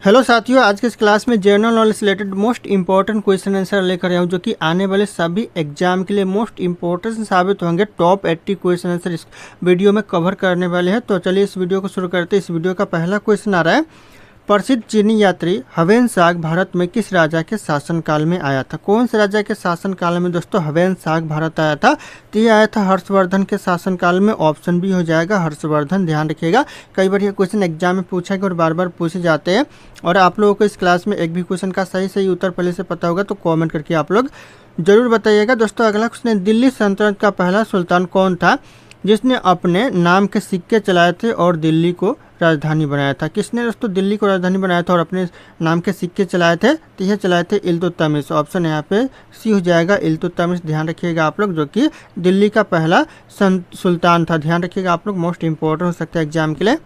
Hello साथियों, आज के इस क्लास में general knowledge related most important question answer लेकर आया हूँ, जो कि आने वाले सभी एग्जाम के लिए मोस्ट इंपॉर्टेंट साबित होंगे। टॉप 80 क्वेश्चन आंसर इस वीडियो में कवर करने वाले हैं। तो चलिए इस वीडियो को शुरू करते हैं। इस वीडियो का पहला क्वेश्चन आ रहा है, प्रसिद्ध चीनी यात्री ह्वेन-सांग भारत में किस राजा के शासनकाल में आया था? कौन से राजा के शासनकाल में दोस्तों ह्वेन-सांग भारत आया था? तो ये आया था हर्षवर्धन के शासनकाल में। ऑप्शन बी हो जाएगा हर्षवर्धन। ध्यान रखिएगा, कई बार ये क्वेश्चन एग्जाम में पूछा गया और बार बार पूछे जाते हैं। और आप लोगों को इस क्लास में एक भी क्वेश्चन का सही उत्तर पहले से पता होगा तो कॉमेंट करके आप लोग जरूर बताइएगा। दोस्तों अगला क्वेश्चन, दिल्ली सल्तनत का पहला सुल्तान कौन था जिसने अपने नाम के सिक्के चलाए थे और दिल्ली को राजधानी बनाया था? किसने दोस्तों दिल्ली को राजधानी बनाया था और अपने नाम के सिक्के चलाए थे? तो यह चलाए थे इल्तुतमिश। ऑप्शन यहाँ पे सी हो जाएगा इल्तुतमिश। ध्यान रखिएगा आप लोग, जो कि दिल्ली का पहला सुल्तान था। ध्यान रखिएगा आप लोग, मोस्ट इंपॉर्टेंट हो सकता है एग्जाम के लिए।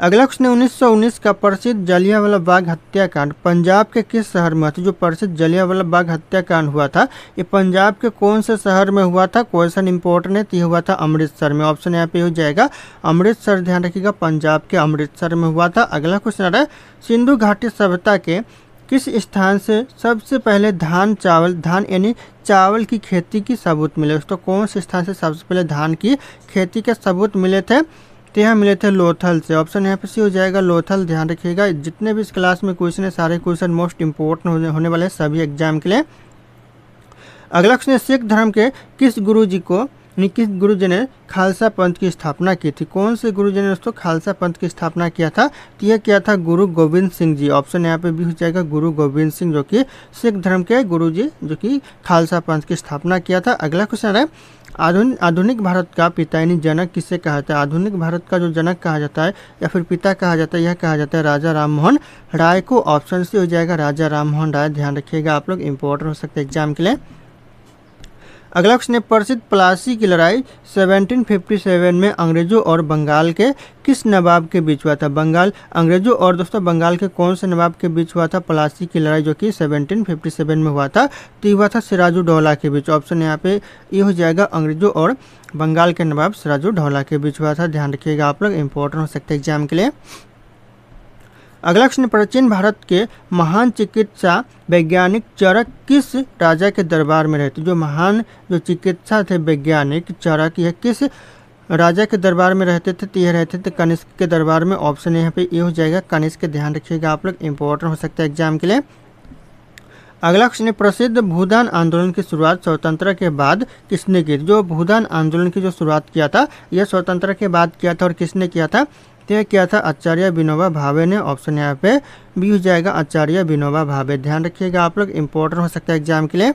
अगला क्वेश्चन, 1919 का प्रसिद्ध जलियांवाला बाग हत्याकांड पंजाब के किस शहर में हुआ था? जो प्रसिद्ध जलियांवाला बाग हत्याकांड हुआ था ये पंजाब के कौन से शहर में हुआ था? क्वेश्चन इंपॉर्टेंट है। तो ये हुआ था अमृतसर में। ऑप्शन यहाँ पे हो जाएगा अमृतसर। ध्यान रखिएगा, पंजाब के अमृतसर में हुआ था। अगला क्वेश्चन आ रहा है, सिंधु घाटी सभ्यता के किस स्थान से सबसे पहले धान यानी चावल की खेती की सबूत मिले? दोस्तों कौन से स्थान से सबसे पहले धान की खेती के सबूत मिले थे? तो यहाँ मिले थे लोथल से। ऑप्शन यहाँ पे सी हो जाएगा लोथल। ध्यान रखिएगा, जितने भी इस क्लास में क्वेश्चन है सारे क्वेश्चन मोस्ट इंपॉर्टेंट होने वाले हैं सभी एग्जाम के लिए। अगला क्वेश्चन, सिख धर्म के किस गुरुजी ने खालसा पंथ की स्थापना की थी? कौन से गुरुजी ने दोस्तों खालसा पंथ की स्थापना किया था? तो यह किया था गुरु गोविंद सिंह जी। ऑप्शन यहाँ पे भी हो जाएगा गुरु गोविंद सिंह, जो कि सिख धर्म के गुरुजी जो कि खालसा पंथ की स्थापना किया था। अगला क्वेश्चन है, आधुनिक भारत का पिता यानी जनक किसे कहा जाता है? आधुनिक भारत का जो जनक कहा जाता है या फिर पिता कहा जाता है, यह कहा जाता है राजा राम मोहन राय को। ऑप्शन सी हो जाएगा राजा राम मोहन राय। ध्यान रखिएगा आप लोग, इंपॉर्टेंट हो सकते हैं एग्जाम के लिए। अगला क्वेश्चन है, प्रसिद्ध प्लासी की लड़ाई 1757 में अंग्रेजों और बंगाल के किस नवाब के बीच हुआ था? अंग्रेजों और दोस्तों बंगाल के कौन से नवाब के बीच हुआ था प्लासी की लड़ाई, जो कि 1757 में हुआ था? तो हुआ था सिराजुद्दौला के बीच। ऑप्शन यहाँ पे ये हो जाएगा अंग्रेजों और बंगाल के नवाब सिराजुद्दौला के बीच हुआ था। ध्यान रखिएगा आप लोग, इंपॉर्टेंट हो सकते हैं एग्जाम के लिए। अगला क्वेश्चन, प्राचीन भारत के महान चिकित्सा वैज्ञानिक चरक किस राजा के दरबार में रहते? जो चिकित्सा थे वैज्ञानिक चरक, यह किस राजा के दरबार में रहते थे? तो यह रहते थे कनिष्क के दरबार में। ऑप्शन यहाँ पे ये हो जाएगा कनिष्क। ध्यान रखिएगा आप लोग, इंपॉर्टेंट हो सकता है एग्जाम के लिए। अगला क्वेश्चन है, प्रसिद्ध भूदान आंदोलन की शुरुआत स्वतंत्रता के बाद किसने की? जो भूदान आंदोलन की जो शुरुआत किया था यह स्वतंत्रता के बाद किया था और किसने किया था? यह किया था आचार्य विनोबा भावे ने। ऑप्शन यहाँ पे बी हो जाएगा आचार्य विनोबा भावे। ध्यान रखिएगा आप लोग, इंपॉर्टेंट हो सकता है एग्जाम के लिए।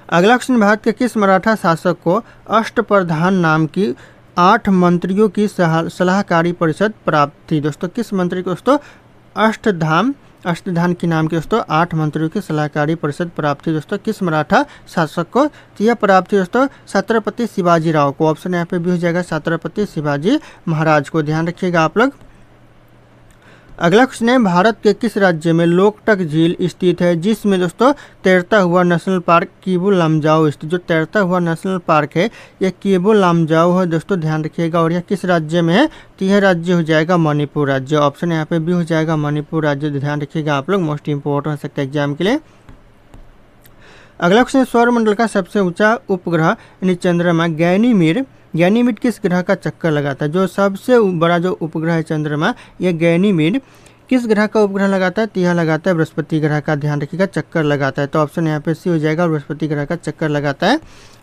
अगला क्वेश्चन, भारत के किस मराठा शासक को अष्टप्रधान नाम की 8 मंत्रियों की सलाहकारी परिषद प्राप्त थी? दोस्तों किस मंत्री को दोस्तों अष्टधान की नाम के दोस्तों 8 मंत्रियों की सलाहकारी परिषद प्राप्त थी? दोस्तों किस मराठा शासक को? तो यह प्राप्त थी दोस्तों छत्रपति शिवाजी राव को। ऑप्शन यहाँ पे भी हो जाएगा छत्रपति शिवाजी महाराज को। ध्यान रखिएगा आप लोग। अगला क्वेश्चन है, भारत के किस राज्य में लोकटक झील स्थित है, जिसमें दोस्तों तैरता हुआ नेशनल पार्क किबू लामजाओ स्थित? जो तैरता हुआ नेशनल पार्क है यह किबू लामजाओ है दोस्तों। ध्यान रखिएगा, और यह किस राज्य में है? तो यह राज्य हो जाएगा मणिपुर राज्य। ऑप्शन यहाँ पे भी हो जाएगा मणिपुर राज्य। ध्यान रखिएगा आप लोग, मोस्ट इंपॉर्टेंट हो सकता है एग्जाम के लिए। अगला क्वेश्चन, सौरमंडल का सबसे ऊंचा उपग्रह यानी चंद्रमा गैनीमीड किस ग्रह का चक्कर लगाता है? जो सबसे बड़ा जो उपग्रह है चंद्रमा, यह गैनीमीड किस ग्रह का उपग्रह लगाता है? तो यह लगाता है बृहस्पति ग्रह का। ध्यान रखिएगा, चक्कर लगाता है। तो ऑप्शन यहाँ पे सी हो जाएगा, बृहस्पति ग्रह का चक्कर लगाता है।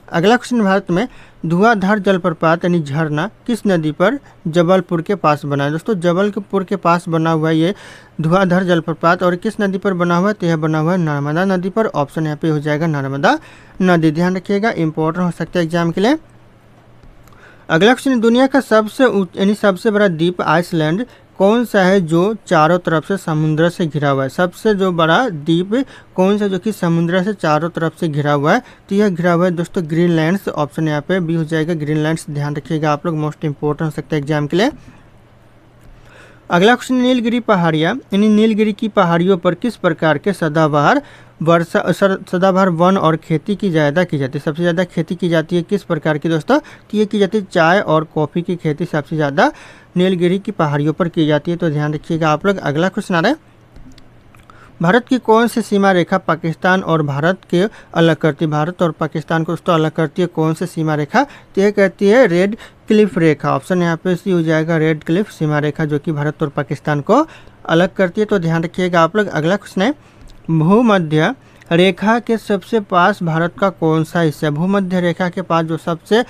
अगला क्वेश्चन, भारत में धुआंधार जलप्रपात यानी झरना किस नदी पर जबलपुर के पास बना है? दोस्तों जबलपुर के पास बना हुआ है ये धुआंधार जलप्रपात, और किस नदी पर बना हुआ है? तो यह बना हुआ है नर्मदा नदी पर। ऑप्शन यहाँ पे हो जाएगा नर्मदा नदी। ध्यान रखिएगा, इंपॉर्टेंट हो सकता है एग्जाम के लिए। अगला क्वेश्चन, दुनिया का सबसे बड़ा द्वीप आइसलैंड कौन सा है जो चारों तरफ से समुद्र से घिरा हुआ है? सबसे जो बड़ा द्वीप कौन सा जो कि समुद्र से चारों तरफ से घिरा हुआ है? तो यह घिरा हुआ है दोस्तों ग्रीनलैंड। ऑप्शन यहाँ पे भी हो जाएगा ग्रीनलैंड। ध्यान रखिएगा आप लोग, मोस्ट इंपॉर्टेंट हो सकता है एग्जाम के लिए। अगला क्वेश्चन, नीलगिरी पहाड़ियाँ यानी नीलगिरी की पहाड़ियों पर किस प्रकार के सदाबहार वन और खेती की ज़्यादा की जाती है? सबसे ज़्यादा खेती की जाती है किस प्रकार की दोस्तों? तो ये की जाती है चाय और कॉफ़ी की खेती सबसे ज़्यादा नीलगिरी की पहाड़ियों पर की जाती है, तो ध्यान रखिएगा आप लोग। अगला क्वेश्चन आ रहा है, भारत की कौन सी सीमा रेखा पाकिस्तान और भारत के अलग करती है? भारत और पाकिस्तान को दोस्तों अलग करती है कौन सी सीमा रेखा? तो यह कहती है रेड क्लिफ रेखा। ऑप्शन यहाँ पे सी हो जाएगा, रेड क्लिफ सीमा रेखा, जो कि भारत और पाकिस्तान को अलग करती है, तो ध्यान रखिएगा आप लोग। अगला क्वेश्चन है, भूमध्य रेखा के सबसे पास भारत का कौन सा हिस्सा है? भूमध्य रेखा के पास जो सबसे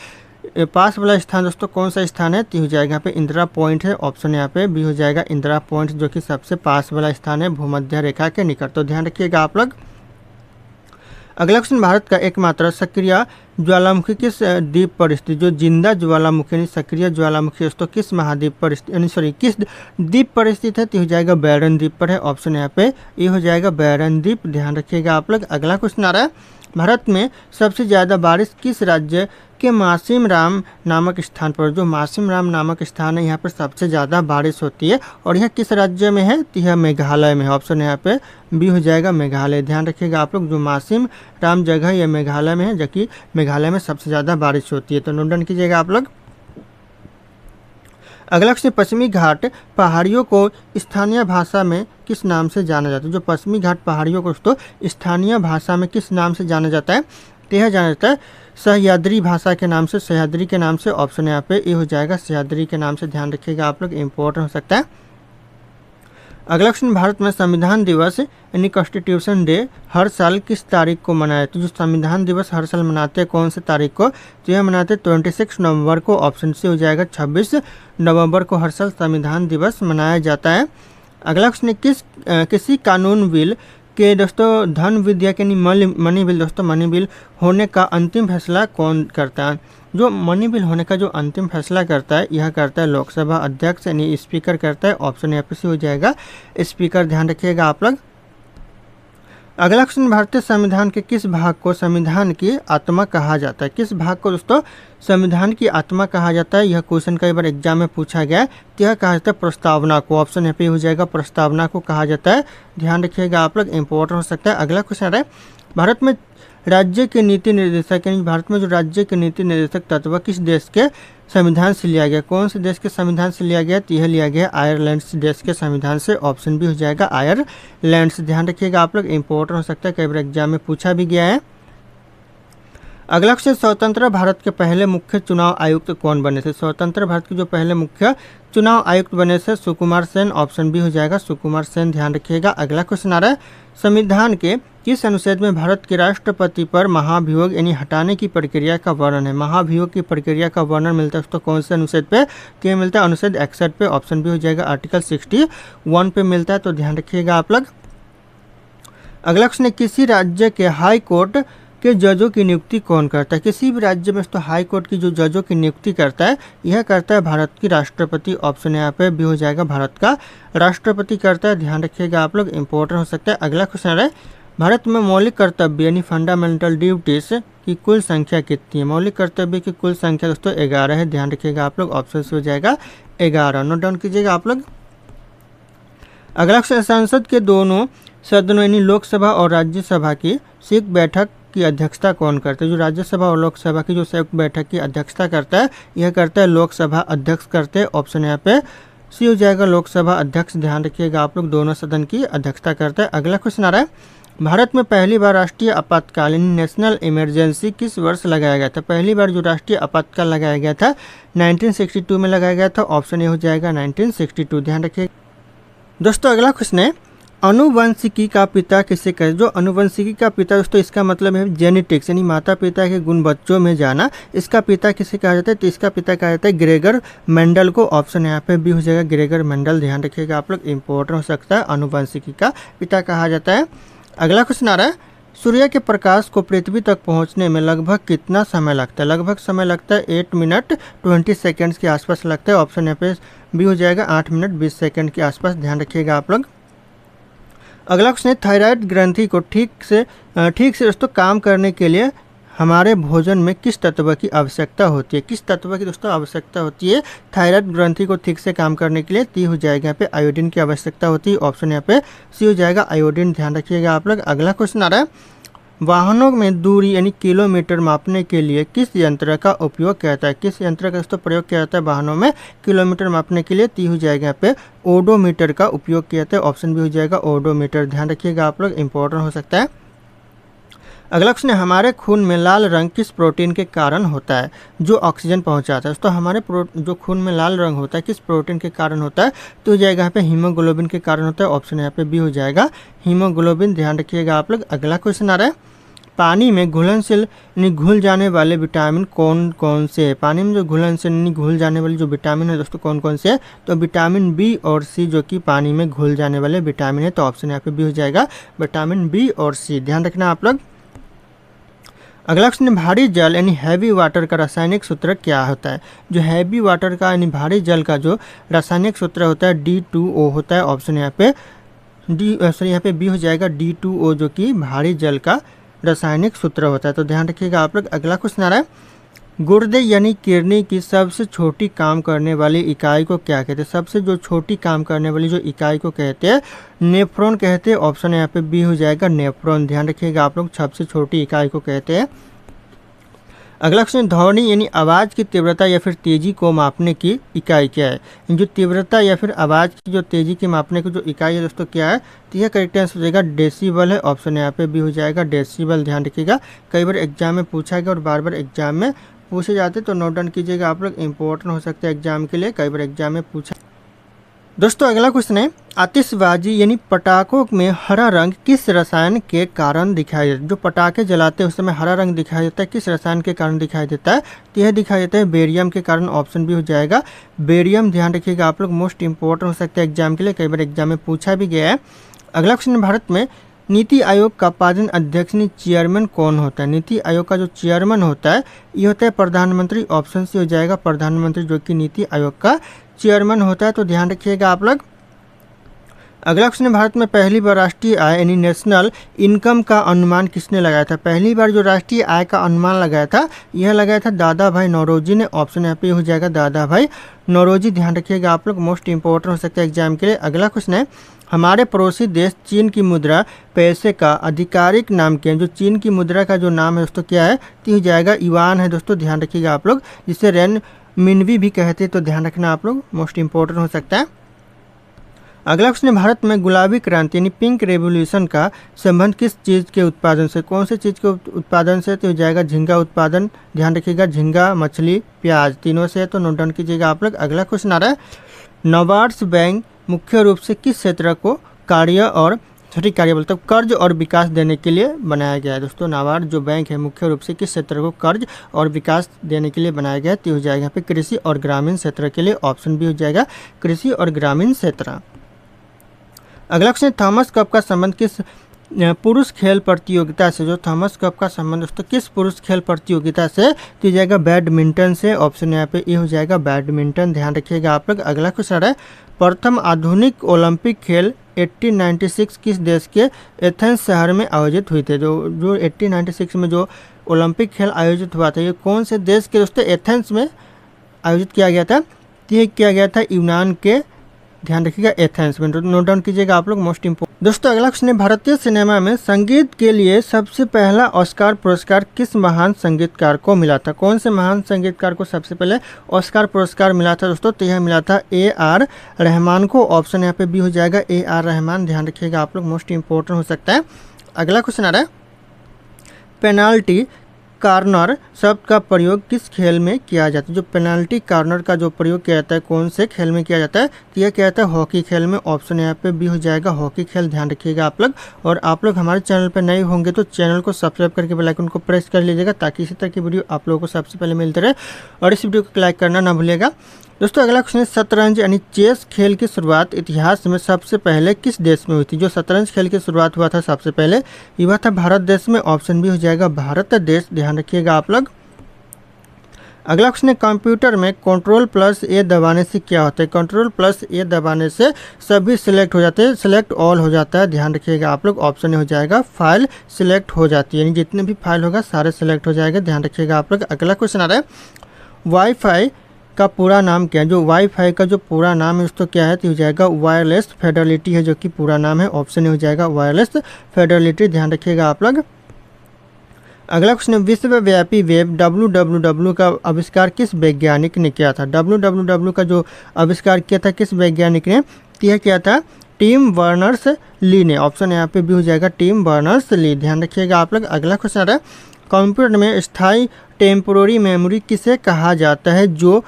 पास वाला स्थान दोस्तों कौन सा स्थान है? तो हो जाएगा यहाँ पे इंदिरा पॉइंट है। ऑप्शन यहाँ पे बी हो जाएगा, इंदिरा पॉइंट, जो कि सबसे पास वाला स्थान है भूमध्य रेखा के निकट, तो ध्यान रखिएगा आप लोग। अगला क्वेश्चन, भारत का एकमात्र सक्रिय ज्वालामुखी किस द्वीप पर स्थित? जो जिंदा ज्वालामुखी यानी सक्रिय ज्वालामुखी दोस्तों किस महाद्वीप पर किस द्वीप पर स्थित है? तो हो जाएगा बैरन द्वीप पर है। ऑप्शन यहाँ पे ये हो जाएगा बैरन द्वीप, ध्यान रखिएगा आप लोग। अगला क्वेश्चन आ रहा है, भारत में सबसे ज़्यादा बारिश किस राज्य के मासिम राम नामक स्थान पर? जो मासिम राम नामक स्थान है यहाँ पर सबसे ज़्यादा बारिश होती है, और यह किस राज्य में है? तो यह मेघालय में है। ऑप्शन यहाँ पे बी हो जाएगा, मेघालय, ध्यान रखिएगा आप लोग। जो मासिम राम जगह यह मेघालय में है, जबकि मेघालय में सबसे ज़्यादा बारिश होती है, तो नोट डाउन कीजिएगा आप लोग। अगला क्वेश्चन, पश्चिमी घाट पहाड़ियों को स्थानीय भाषा में किस नाम से जाना जाता है? जो पश्चिमी घाट पहाड़ियों को दोस्तों स्थानीय भाषा में किस नाम से जाना जाता है? तो यह जाना जाता है सह्याद्री भाषा के नाम से, सह्याद्री के नाम से। ऑप्शन यहाँ पे ये हो जाएगा, सह्याद्री के नाम से, ध्यान रखिएगा आप लोग, इम्पोर्टेंट हो सकता है। अगला क्वेश्चन, भारत में संविधान दिवस यानी कॉन्स्टिट्यूशन डे हर साल किस तारीख को मनाया? तो जो संविधान दिवस हर साल मनाते हैं कौन से तारीख को? तो यह मनाते हैं 26 नवंबर को। ऑप्शन सी हो जाएगा, 26 नवंबर को हर साल संविधान दिवस मनाया जाता है। अगला क्वेश्चन, किसी कानून बिल के दोस्तों धन विधेयक यानी मनी बिल दोस्तों मनी बिल होने का अंतिम फैसला कौन करता है? जो मनी बिल होने का जो अंतिम फैसला करता है यह करता है लोकसभा अध्यक्ष यानी स्पीकर करता है। ऑप्शन यहाँ पे सी हो जाएगा, स्पीकर, ध्यान रखिएगा आप लोग। अगला क्वेश्चन, भारतीय संविधान के किस भाग को संविधान की आत्मा कहा जाता है? किस भाग को दोस्तों संविधान की आत्मा कहा जाता है? यह क्वेश्चन कई बार एग्जाम में पूछा गया है, तो यह कहा जाता है प्रस्तावना को। ऑप्शन यहाँ पे हो जाएगा, प्रस्तावना को कहा जाता है, ध्यान रखिएगा आप लोग, इंपॉर्टेंट हो सकता है। अगला क्वेश्चन है, भारत में राज्य के नीति निर्देशक यानी भारत में जो राज्य के नीति निर्देशक तत्व किस देश के संविधान से लिया गया? कौन से देश के संविधान से लिया गया? तो यह लिया गया आयरलैंड देश के संविधान से। ऑप्शन भी हो जाएगा आयरलैंड से, ध्यान रखिएगा आप लोग, इंपॉर्टेंट हो सकता है, कई बार एग्जाम में पूछा भी गया है। अगला क्वेश्चन, स्वतंत्र भारत के पहले मुख्य चुनाव आयुक्त कौन बने थे? स्वतंत्र भारत के जो पहले मुख्य चुनाव आयुक्त बने थे सुकुमार सेन। ऑप्शन बी हो जाएगा, सुकुमार सेन, ध्यान रखिएगा। अगला क्वेश्चन आ रहा है, संविधान के किस अनुच्छेद में भारत के राष्ट्रपति पर महाभियोग यानी हटाने की प्रक्रिया का वर्णन है? महाभियोग की प्रक्रिया का वर्णन मिलता है दोस्तों कौन से अनुच्छेद पे? क्या मिलता है? अनुच्छेद 61 पे। ऑप्शन बी हो जाएगा, आर्टिकल 61 पे मिलता है, तो ध्यान रखिएगा आप लोग। अगला क्वेश्चन, किसी राज्य के हाई कोर्ट के जजों की नियुक्ति कौन करता है? किसी भी राज्य में तो हाई कोर्ट की जो जजों की नियुक्ति करता है यह करता है भारत की राष्ट्रपति। ऑप्शन यहाँ पे भी हो जाएगा, भारत का राष्ट्रपति करता है, ध्यान रखिएगा आप लोग, इंपॉर्टेंट हो सकता है। अगला क्वेश्चन है, भारत में मौलिक कर्तव्य यानी फंडामेंटल ड्यूटीज की कुल संख्या कितनी है? मौलिक कर्तव्य की कुल संख्या दोस्तों 11 है, ध्यान रखिएगा आप लोग, ऑप्शन से हो जाएगा 11, नोट डाउन कीजिएगा आप लोग। अगला क्वेश्चन, संसद के दोनों सदनों यानी लोकसभा और राज्यसभा की संयुक्त बैठक की अध्यक्षता कौन करता है? जो राज्यसभा और लोकसभा की जो संयुक्त बैठक की अध्यक्षता करता है यह करता है लोकसभा अध्यक्ष करते हैं। ऑप्शन यहाँ पे सी हो जाएगा, लोकसभा अध्यक्ष, ध्यान रखिएगा आप लोग, दोनों सदन की अध्यक्षता करता है। अगला क्वेश्चन आ रहा है, भारत में पहली बार राष्ट्रीय आपातकालीन नेशनल इमरजेंसी किस वर्ष लगाया गया था? पहली बार जो राष्ट्रीय आपातकाल लगाया गया था 1962 में लगाया गया था। ऑप्शन ए हो जाएगा 1962, ध्यान रखिएगा दोस्तों। अगला क्वेश्चन है, अनुवंशिकी का पिता किसे कहते? जो अनुवंशिकी का पिता दोस्तों इसका मतलब है जेनेटिक्स यानी माता पिता के गुण बच्चों में जाना। इसका पिता किसे कहा जाता है? तो इसका पिता कहा जाता है ग्रेगर मेंडल को। ऑप्शन यहाँ पे भी हो जाएगा, ग्रेगर मेंडल, ध्यान रखिएगा आप लोग, इंपॉर्टेंट हो सकता है, अनुवंशिकी का पिता कहा जाता है। अगला क्वेश्चन आ रहा है, सूर्य के प्रकाश को पृथ्वी तक पहुंचने में लगभग कितना समय लगता है? लगभग समय लगता है 8 मिनट 20 सेकेंड्स के आसपास लगता है। ऑप्शन यहाँ पे भी हो जाएगा, 8 मिनट 20 सेकेंड के आसपास, ध्यान रखिएगा आप लोग। अगला क्वेश्चन है, थायराइड ग्रंथि को ठीक से दोस्तों काम करने के लिए हमारे भोजन में किस तत्व की आवश्यकता होती है? किस तत्व की दोस्तों आवश्यकता होती है थायराइड ग्रंथि को ठीक से काम करने के लिए? ती हो जाएगा यहाँ पे आयोडीन की आवश्यकता होती है। ऑप्शन यहाँ पे सी हो जाएगा आयोडीन। ध्यान रखिएगा आप लोग। अगला क्वेश्चन आ रहा है, वाहनों में दूरी यानी किलोमीटर मापने के लिए किस यंत्र का उपयोग किया जाता है? किस यंत्र का दोस्तों प्रयोग किया जाता है वाहनों में किलोमीटर मापने के लिए? ती हो जाएगा यहाँ पे ओडोमीटर का उपयोग किया जाता है। ऑप्शन भी हो जाएगा ओडोमीटर। ध्यान रखिएगा आप लोग, इंपॉर्टेंट हो सकता है। अगला क्वेश्चन है, हमारे खून में लाल रंग किस प्रोटीन के कारण होता है जो ऑक्सीजन पहुंचाता है? तो हमारे जो खून में लाल रंग होता है किस प्रोटीन के कारण होता है? तो हो जाएगा यहाँ पे हीमोग्लोबिन के कारण होता है। ऑप्शन यहाँ पे बी हो जाएगा हीमोग्लोबिन। ध्यान रखिएगा आप लोग। अगला क्वेश्चन आ रहा है, पानी में घुलनशील यानी घुल जाने वाले विटामिन कौन कौन से है? पानी में जो घुलनशील यानी घुल जाने वाले जो विटामिन है दोस्तों कौन कौन से है? तो विटामिन बी और सी जो कि पानी में घुल जाने वाले विटामिन है। तो ऑप्शन यहाँ पे बी हो जाएगा विटामिन बी और सी। ध्यान रखना आप लोग। अगला क्वेश्चन, भारी जल यानी हैवी वाटर का रासायनिक सूत्र क्या होता है? जो हैवी वाटर का यानी भारी जल का जो रासायनिक सूत्र होता है D2O होता है। ऑप्शन यहाँ पे यहाँ पे बी हो जाएगा D2O जो कि भारी जल का रासायनिक सूत्र होता है। तो ध्यान रखिएगा आप लोग। अगला क्वेश्चन आ रहा है, गुर्दे यानी किडनी की सबसे छोटी काम करने वाली इकाई को क्या कहते हैं? सबसे जो छोटी काम करने वाली जो इकाई को कहते हैं नेफ्रॉन कहते हैं। ऑप्शन यहाँ पे बी हो जाएगा नेफ्रॉन। ध्यान रखिएगा आप लोग, सबसे छोटी इकाई को कहते हैं। अगला क्वेश्चन, ध्वनि यानी आवाज़ की तीव्रता या फिर तेजी को मापने की इकाई क्या है? जो तीव्रता या फिर आवाज़ की जो तेजी की मापने की जो इकाई है दोस्तों क्या है? तो यह करेक्ट आंसर हो जाएगा डेसिबल है। ऑप्शन यहाँ पे भी हो जाएगा डेसिबल। ध्यान रखिएगा, कई बार एग्जाम में पूछा गया और बार बार एग्जाम में पूछे जाते, तो नोट डाउन कीजिएगा आप लोग, इंपॉर्टेंट हो सकता है एग्जाम के लिए, कई बार एग्जाम में पूछा। दोस्तों अगला क्वेश्चन है, आतिशबाजी यानी पटाखों में हरा रंग किस रसायन के कारण दिखाई देता है? जो पटाखे जलाते हैं उस समय हरा रंग दिखाई देता है, किस रसायन के कारण दिखाई देता है? तो यह दिखाई देता है बेरियम के कारण। ऑप्शन भी हो जाएगा बेरियम। ध्यान रखिएगा आप लोग, मोस्ट इंपॉर्टेंट हो सकता है एग्जाम के लिए, कई बार एग्जाम में पूछा भी गया है। अगला क्वेश्चन, भारत में नीति आयोग का पालन अध्यक्ष चेयरमैन कौन होता है? नीति आयोग का जो चेयरमैन होता है ये होता है प्रधानमंत्री। ऑप्शन सी हो जाएगा प्रधानमंत्री जो कि नीति आयोग का चेयरमैन होता है। तो ध्यान रखिएगा आप लोग। अगला क्वेश्चन, भारत में पहली बार राष्ट्रीय आय यानी नेशनल इनकम का अनुमान किसने लगाया था? पहली बार जो राष्ट्रीय आय का अनुमान लगाया था यह लगाया था दादा भाई नौरोजी ने। ऑप्शन यहाँ पे हो जाएगा दादा भाई नौरोजी। ध्यान रखिएगा आप लोग, मोस्ट इंपॉर्टेंट हो सकता है एग्जाम के लिए। अगला क्वेश्चन है, हमारे पड़ोसी देश चीन की मुद्रा पैसे का आधिकारिक नाम क्या है? जो चीन की मुद्रा का जो नाम है दोस्तों क्या है? तो हो जाएगा युआन है दोस्तों। ध्यान रखिएगा आप लोग, जिसे रेन मिनवी भी कहते हैं। तो ध्यान रखना आप लोग, मोस्ट इंपॉर्टेंट हो सकता है। अगला क्वेश्चन है, भारत में गुलाबी क्रांति यानी पिंक रेवोल्यूशन का संबंध किस चीज़ के उत्पादन से? कौन से चीज़ के उत्पादन से? तो हो जाएगा झींगा उत्पादन। ध्यान रखिएगा, झींगा, मछली, प्याज, तीनों से। तो नोट डाउन कीजिएगा आप लोग। अगला क्वेश्चन आ रहा है, नाबार्ड बैंक मुख्य रूप से किस क्षेत्र को कार्य और कार्य बोलते कर्ज और विकास देने के लिए बनाया गया है? दोस्तों नाबार्ड जो बैंक है मुख्य रूप से किस क्षेत्र को कर्ज और विकास देने के लिए बनाया गया है? तो हो जाएगा यहाँ पे कृषि और ग्रामीण क्षेत्र के लिए। ऑप्शन भी हो जाएगा कृषि और ग्रामीण क्षेत्र। अगला क्वेश्चन, थॉमस कप का संबंध किस पुरुष खेल प्रतियोगिता से? जो थॉमस कप का संबंध दोस्तों किस पुरुष खेल प्रतियोगिता से? तो जाएगा बैडमिंटन से। ऑप्शन यहाँ पे ये हो जाएगा बैडमिंटन। ध्यान रखिएगा आप लोग। अगला क्वेश्चन है, प्रथम आधुनिक ओलंपिक खेल 1896 किस देश के एथेंस शहर में आयोजित हुए थे? जो 1896 में जो ओलंपिक खेल आयोजित हुआ था ये कौन से देश के दोस्तों एथेंस में आयोजित किया गया था? ये किया गया था यूनान के। ध्यान रखिएगा एथेंस में। नोट डाउन कीजिएगा आप लोग, मोस्ट इंपोर्टेंट। दोस्तों अगला क्वेश्चन है, भारतीय सिनेमा में संगीत के लिए सबसे पहला ऑस्कार पुरस्कार किस महान संगीतकार को मिला था? कौन से महान संगीतकार को सबसे पहले ऑस्कार पुरस्कार मिला था दोस्तों? तो यह मिला था AR रहमान को। ऑप्शन यहाँ पे बी हो जाएगा AR रहमान। ध्यान रखिएगा आप लोग, मोस्ट इंपॉर्टेंट हो सकता है। अगला क्वेश्चन आ रहा है, पेनाल्टी कॉर्नर शब्द का प्रयोग किस खेल में किया जाता है? जो पेनाल्टी कॉर्नर का जो प्रयोग किया जाता है कौन से खेल में किया जाता है? तो यह किया जाता है हॉकी खेल में। ऑप्शन यहाँ पे भी हो जाएगा हॉकी खेल। ध्यान रखिएगा आप लोग। और आप लोग हमारे चैनल पर नए होंगे तो चैनल को सब्सक्राइब करके बेल आइकन को प्रेस कर लीजिएगा ताकि इसी तरह की वीडियो आप लोगों को सबसे पहले मिलते रहे। और इस वीडियो को लाइक करना ना भूलिएगा। दोस्तों अगला क्वेश्चन है, शतरंज यानी चेस खेल की शुरुआत इतिहास में सबसे पहले किस देश में हुई थी? जो शतरंज खेल की शुरुआत हुआ था सबसे पहले युवा था भारत देश में। ऑप्शन भी हो जाएगा भारत देश। ध्यान रखिएगा आप लोग। अगला क्वेश्चन है कंप्यूटर में Ctrl+A दबाने से क्या होता है। Ctrl+A दबाने से सभी सिलेक्ट हो जाते हैं, सिलेक्ट ऑल हो जाता है। ध्यान रखिएगा आप लोग, ऑप्शन हो जाएगा फाइल सिलेक्ट हो जाती है, यानी जितने भी फाइल होगा सारे सिलेक्ट हो जाएगा। ध्यान रखिएगा आप लोग। अगला क्वेश्चन आ रहा है वाईफाई का पूरा नाम क्या है। जो वाईफाई का जो पूरा नाम है उसको क्या है, तो हो जाएगा वायरलेस फेडरलिटी है जो कि पूरा नाम है। ऑप्शन हो जाएगा वायरलेस फेडरलिटी। ध्यान रखिएगा आप लोग। अगला क्वेश्चन है विश्वव्यापी वेब www का आविष्कार किस वैज्ञानिक ने किया था। www का जो आविष्कार किया था किस वैज्ञानिक ने, यह किया था टिम बर्नर्स ली ने। ऑप्शन यहाँ पे भी हो जाएगा टिम बर्नर्स ली। ध्यान रखिएगा आप लोग। अगला क्वेश्चन आ रहा है कंप्यूटर में स्थायी टेम्पोररी मेमोरी किसे कहा जाता है जो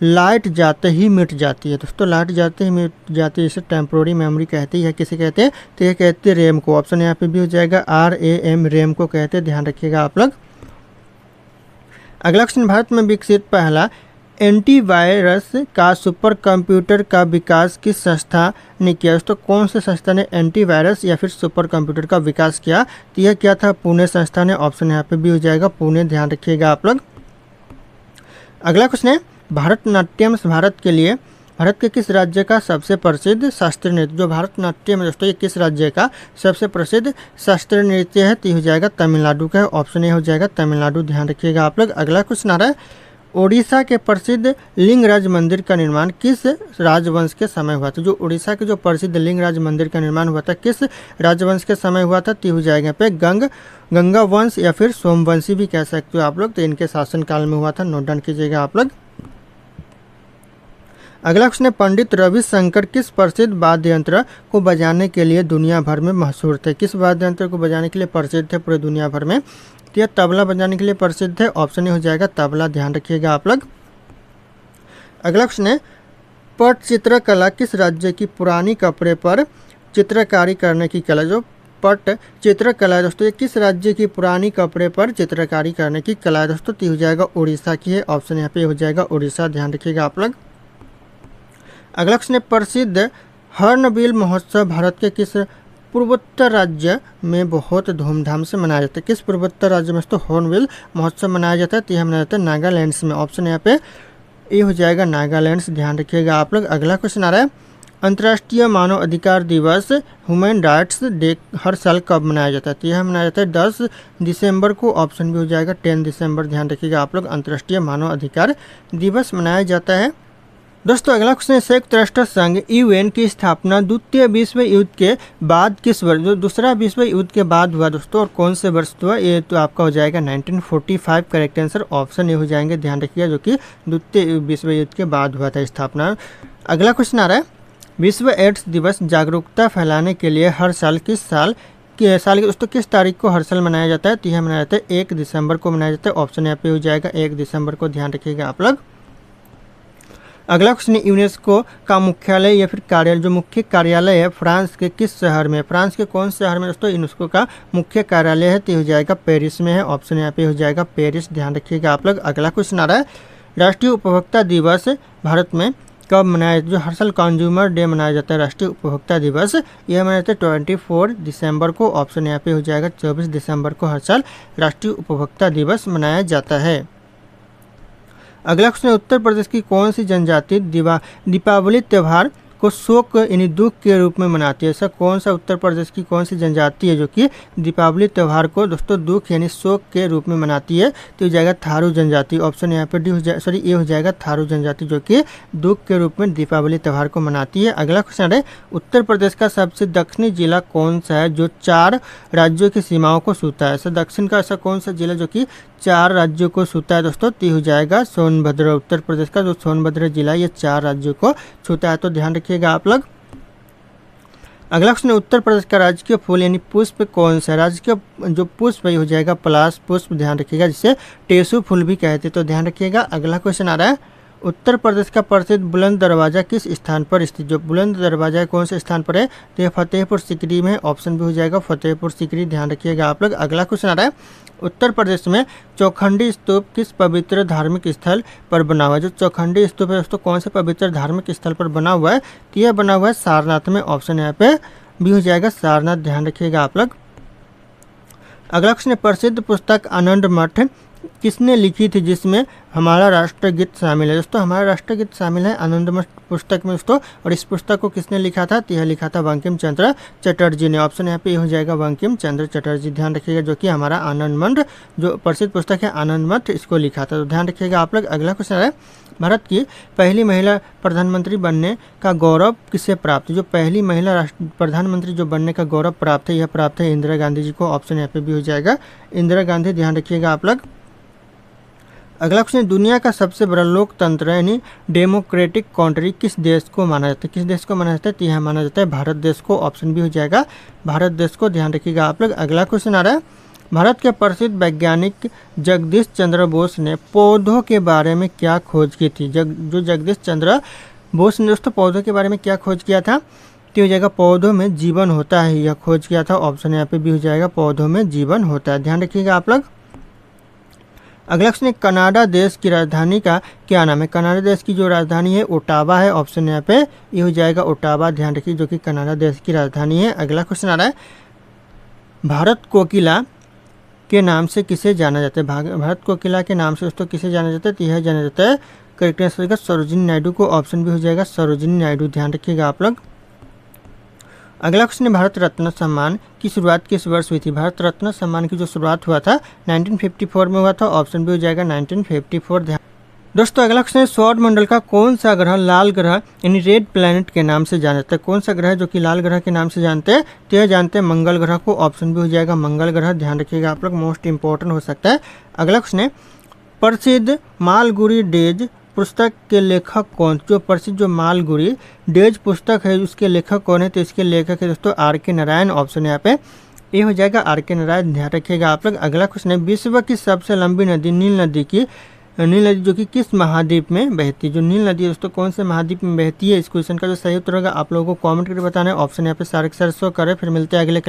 लाइट जाते ही मिट जाती है। दोस्तों लाइट जाते ही मिट जाती है, इसे टेम्पोररी मेमोरी कहते हैं। किसे कहते हैं, तो ये कहते हैं रैम को। ऑप्शन यहाँ पे भी हो जाएगा RAM, रैम को कहते हैं। ध्यान रखिएगा आप लोग। अगला क्वेश्चन भारत में विकसित पहला एंटीवायरस का सुपर कंप्यूटर का विकास किस संस्था ने किया। दोस्तों कौन से संस्था ने एंटीवायरस या फिर सुपर कंप्यूटर का विकास किया, तो यह क्या था, पुणे संस्था ने। ऑप्शन यहाँ पे भी हो जाएगा पुणे। ध्यान रखिएगा आप लोग। अगला क्वेश्चन है भारतनाट्यम भारत के किस राज्य का सबसे प्रसिद्ध शास्त्रीय नृत्य। जो भारतनाट्यम है दोस्तों ये किस राज्य का सबसे प्रसिद्ध शास्त्रीय नृत्य है, तो हो जाएगा तमिलनाडु का। ऑप्शन ये हो जाएगा तमिलनाडु। ध्यान रखिएगा आप लोग। अगला क्वेश्चन आ रहा है ओडिशा के प्रसिद्ध लिंगराज मंदिर का निर्माण किस राजवंश के समय हुआ था। जो उड़ीसा के जो प्रसिद्ध लिंगराज मंदिर का निर्माण हुआ था किस राजवंश के समय हुआ था, तो हो जाएगा यहाँ पे गंगा वंश या फिर सोमवंशी भी कह सकते हो आप लोग। तो इनके शासनकाल में हुआ था, नोट डाउन कीजिएगा आप लोग। अगला क्वेश्चन है पंडित रविशंकर किस प्रसिद्ध वाद्य यंत्र को बजाने के लिए दुनिया भर में मशहूर थे। किस वाद्य यंत्र को बजाने के लिए प्रसिद्ध थे पूरे दुनिया भर में, तो यह तबला बजाने के लिए प्रसिद्ध है। ऑप्शन हो जाएगा तबला। ध्यान रखिएगा आप लोग। अगला क्वेश्चन है पटचित्र कला किस राज्य की पुरानी कपड़े पर चित्रकारी करने की कला। जो पट चित्रकला है दोस्तों ये किस राज्य की पुरानी कपड़े पर चित्रकारी करने की कला है दोस्तों, तो हो जाएगा उड़ीसा की है। ऑप्शन यहाँ पे हो जाएगा उड़ीसा। ध्यान रखिएगा आप लोग। अगला क्वेश्चन है प्रसिद्ध हॉर्नबिल महोत्सव भारत के किस पूर्वोत्तर राज्य में बहुत धूमधाम से मनाया जाता है। किस पूर्वोत्तर राज्य में तो हॉर्नबिल महोत्सव मनाया जाता है, तो यह मनाया जाता है नागालैंड में। ऑप्शन यहाँ पे ये हो जाएगा नागालैंड। ध्यान रखिएगा आप लोग। अगला क्वेश्चन आ रहा है अंतर्राष्ट्रीय मानव अधिकार दिवस ह्यूमन राइट्स डे हर साल कब मनाया जाता है, तो यह मनाया जाता है 10 दिसंबर को। ऑप्शन भी हो जाएगा 10 दिसंबर। ध्यान रखिएगा आप लोग। अंतर्राष्ट्रीय मानव अधिकार दिवस मनाया जाता है। दोस्तों अगला क्वेश्चन है संयुक्त राष्ट्र संघ UN की स्थापना द्वितीय विश्व युद्ध के बाद किस वर्ष, जो दूसरा विश्व युद्ध के बाद हुआ दोस्तों, और कौन से वर्ष हुआ, ये तो आपका हो जाएगा 1945। करेक्ट आंसर ऑप्शन ये हो जाएंगे। ध्यान रखिएगा जो कि द्वितीय विश्व युद्ध के बाद हुआ था स्थापना। अगला क्वेश्चन आ रहा है विश्व एड्स दिवस जागरूकता फैलाने के लिए हर साल दोस्तों किस तारीख को हर साल मनाया जाता है, तो यह मनाया जाता है 1 दिसंबर को मनाया जाता है। ऑप्शन यहाँ पे हो जाएगा 1 दिसंबर को। ध्यान रखिएगा आप लोग। अगला क्वेश्चन यूनेस्को का मुख्यालय या फिर कार्यालय, जो मुख्य कार्यालय है फ्रांस के किस शहर में, फ्रांस के कौन से शहर में दोस्तों यूनेस्को का मुख्य कार्यालय है, तो हो जाएगा पेरिस में है। ऑप्शन यहाँ पे हो जाएगा पेरिस। ध्यान रखिएगा आप लोग। अगला क्वेश्चन आ रहा है राष्ट्रीय उपभोक्ता दिवस भारत में कब मनाया, जो हर साल कंज्यूमर डे मनाया जाता है राष्ट्रीय उपभोक्ता दिवस, यह मनाया जाता है 24 दिसंबर को। ऑप्शन यहाँ पे हो जाएगा 24 दिसंबर को हर साल राष्ट्रीय उपभोक्ता दिवस मनाया जाता है। अगला क्वेश्चन है उत्तर प्रदेश की कौन सी जनजाति दीपावली त्यौहार को शोक यानी दुख के रूप में मनाती है। ऐसा कौन सा उत्तर प्रदेश की कौन सी जनजाति है जो कि दीपावली त्यौहार को दोस्तों दुख यानी शोक के रूप में मनाती है, तो हो जाएगा थारू जनजाति। ऑप्शन यहाँ पर ये हो जाएगा थारू जनजाति जो कि दुख के रूप में दीपावली त्यौहार को मनाती है। अगला क्वेश्चन है उत्तर प्रदेश का सबसे दक्षिणी जिला कौन सा है जो 4 राज्यों की सीमाओं को छूता है। ऐसा दक्षिण का ऐसा कौन सा जिला जो कि 4 राज्यों को छूता है दोस्तों, तो हो जाएगा सोनभद्र। उत्तर प्रदेश का जो सोनभद्र जिला ये 4 राज्यों को छूता है, तो ध्यान रखिएगा आप लोग। अगला क्वेश्चन उत्तर प्रदेश का राजकीय फूल यानी पुष्प कौन सा है। राजकीय जो पुष्प हो जाएगा पलाश पुष्प। ध्यान रखिएगा जिसे टेसू फूल भी कहते हैं, तो ध्यान रखिएगा। अगला क्वेश्चन आ रहा है उत्तर प्रदेश का प्रसिद्ध बुलंद दरवाजा किस स्थान पर स्थित, जो बुलंद दरवाजा है कौन से स्थान पर है, तो यह फतेहपुर सीकरी में। ऑप्शन भी हो जाएगा फतेहपुर सीकरी। ध्यान रखिएगा आप लोग। अगला क्वेश्चन आ रहा है उत्तर प्रदेश में चौखंडी स्तूप किस पवित्र धार्मिक स्थल पर बना हुआ है। जो चौखंडी स्तूप है दोस्तों कौन से पवित्र धार्मिक स्थल पर बना हुआ है, तो यह बना हुआ है सारनाथ में। ऑप्शन यहाँ पे भी हो जाएगा सारनाथ। ध्यान रखिएगा आप लोग। अगला क्वेश्चन प्रसिद्ध पुस्तक आनंद मठ किसने लिखी थी जिसमें हमारा राष्ट्रगीत शामिल है। दोस्तों हमारा राष्ट्रगीत शामिल है आनंदमठ पुस्तक में दोस्तों, और इस पुस्तक को किसने लिखा था, तो यह लिखा था बंकिम चंद्र चटर्जी ने। ऑप्शन यहाँ पे ये हो जाएगा बंकिम चंद्र चटर्जी, ध्यान रखिएगा, जो कि हमारा आनंदमठ जो प्रसिद्ध पुस्तक है आनंदमठ, इसको लिखा था, तो ध्यान रखिएगा आप लोग। अगला क्वेश्चन है, भारत की पहली महिला प्रधानमंत्री बनने का गौरव किसे प्राप्त है। जो पहली महिला प्रधानमंत्री जो बनने का गौरव प्राप्त है, यह प्राप्त है इंदिरा गांधी जी को। ऑप्शन यहाँ पे भी हो जाएगा इंदिरा गांधी, ध्यान रखिएगा आप लोग। अगला क्वेश्चन, दुनिया का सबसे बड़ा लोकतंत्र यानी डेमोक्रेटिक कंट्री किस देश को माना जाता है, किस देश को माना जाता है, तो यह माना जाता है भारत देश को। ऑप्शन भी हो जाएगा भारत देश को, ध्यान रखिएगा आप लोग। अगला क्वेश्चन आ रहा है, भारत के प्रसिद्ध वैज्ञानिक जगदीश चंद्र बोस ने पौधों के बारे में क्या खोज की थी। जो जगदीश चंद्र बोस ने दोस्तों पौधों के बारे में क्या खोज किया था, तो हो जाएगा पौधों में जीवन होता है, यह खोज किया था। ऑप्शन यहाँ पे भी हो जाएगा पौधों में जीवन होता है, ध्यान रखिएगा आप लोग। अगला क्वेश्चन, कनाडा देश की राजधानी का क्या नाम है। कनाडा देश की जो राजधानी है ओटावा है। ऑप्शन यहाँ पे ये हो जाएगा ओटावा, ध्यान रखिए, जो कि कनाडा देश की राजधानी है। अगला क्वेश्चन आ रहा है, भारत कोकिला के नाम से किसे जाना जाता है। भारत कोकिला के नाम से दोस्तों किसे जाना जाता है, तो यह जाना जाता है करेक्ट आंसर का सरोजिनी नायडू को। ऑप्शन भी हो जाएगा सरोजिनी नायडू, ध्यान रखिएगा आप लोग। अगला क्वेश्चन है, भारत रत्न सम्मान की शुरुआत किस वर्ष हुई थी। भारत रत्न सम्मान की जो शुरुआत हुआ था 1954 में हुआ था। ऑप्शन भी हो जाएगा 1954। दोस्तों अगला क्वेश्चन है, सौर मंडल का कौन सा ग्रह लाल ग्रह यानी रेड प्लैनेट के नाम से जाना जाता है। कौन सा ग्रह जो कि लाल ग्रह के नाम से जानते हैं, तो यह जानते हैं मंगल ग्रह को। ऑप्शन भी हो जाएगा मंगल ग्रह, ध्यान रखिएगा आप लोग, मोस्ट इंपॉर्टेंट हो सकता है। अगला क्वेश्चन है, प्रसिद्ध मालगुडी डेज पुस्तक के लेखक कौन। जो प्रसिद्ध जो मालगुडी डेज पुस्तक है उसके लेखक कौन है, तो इसके लेखक है दोस्तों आर.के. नारायण। ऑप्शन यहाँ पे ये हो जाएगा आर.के. नारायण, ध्यान रखिएगा आप लोग। अगला क्वेश्चन है, विश्व की सबसे लंबी नदी नील नदी जो कि किस महाद्वीप में बहती है। जो नील नदी है दोस्तों कौन से महाद्वीप में बहती है। इस क्वेश्चन का जो सही उत्तर होगा आप लोगों को कमेंट करके बताना है। ऑप्शन यहाँ पे सारे शो करे। फिर मिलते हैं अगले